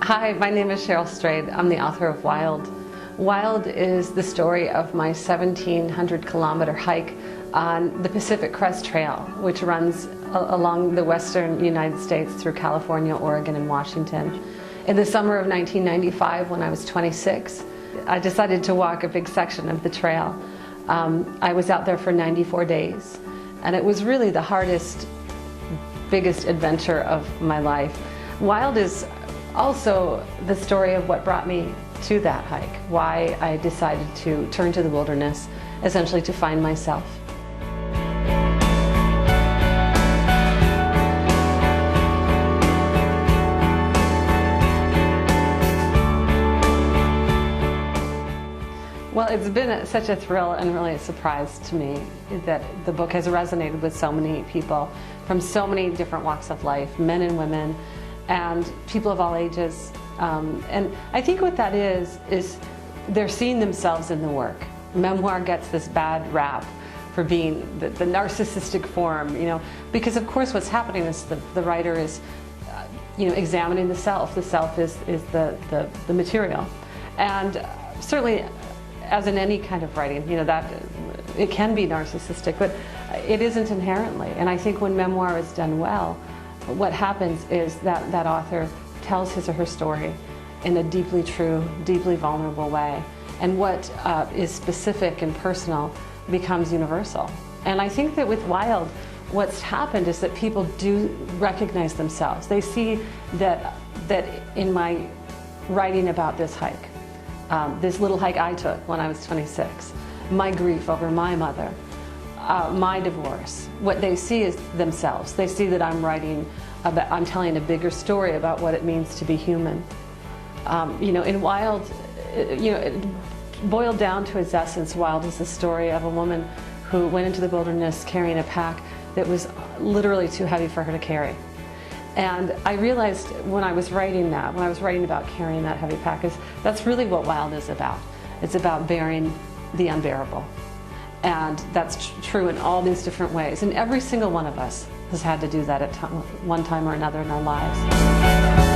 Hi, my name is Cheryl Strayed. I'm the author of Wild. Wild is the story of my 1,700-kilometer hike on the Pacific Crest Trail, which runs along the western United States through California, Oregon, and Washington. In the summer of 1995, when I was 26, I decided to walk a big section of the trail. I was out there for 94 days, and it was really the hardest, biggest adventure of my life. Wild is also the story of what brought me to that hike, why I decided to turn to the wilderness, essentially to find myself. Well, it's been such a thrill and really a surprise to me that the book has resonated with so many people from so many different walks of life, men and women, and people of all ages. And I think what that is they're seeing themselves in the work. Memoir gets this bad rap for being the narcissistic form, because of course what's happening is the writer is examining the self. The self is the material. And certainly, as in any kind of writing, that it can be narcissistic, but it isn't inherently. And I think when memoir is done well, what happens is that author tells his or her story in a deeply true, deeply vulnerable way. And what is specific and personal becomes universal. And I think that with Wild, what's happened is that people do recognize themselves. They see that in my writing about this hike, this little hike I took when I was 26, my grief over my mother, my divorce, what they see is themselves. They see that I'm telling a bigger story about what it means to be human. In Wild, it boiled down to its essence. Wild is the story of a woman who went into the wilderness carrying a pack that was literally too heavy for her to carry. And I realized when I was writing about carrying that heavy pack, that's really what Wild is about. It's about bearing the unbearable. And that's true in all these different ways. And every single one of us has had to do that at one time or another in our lives.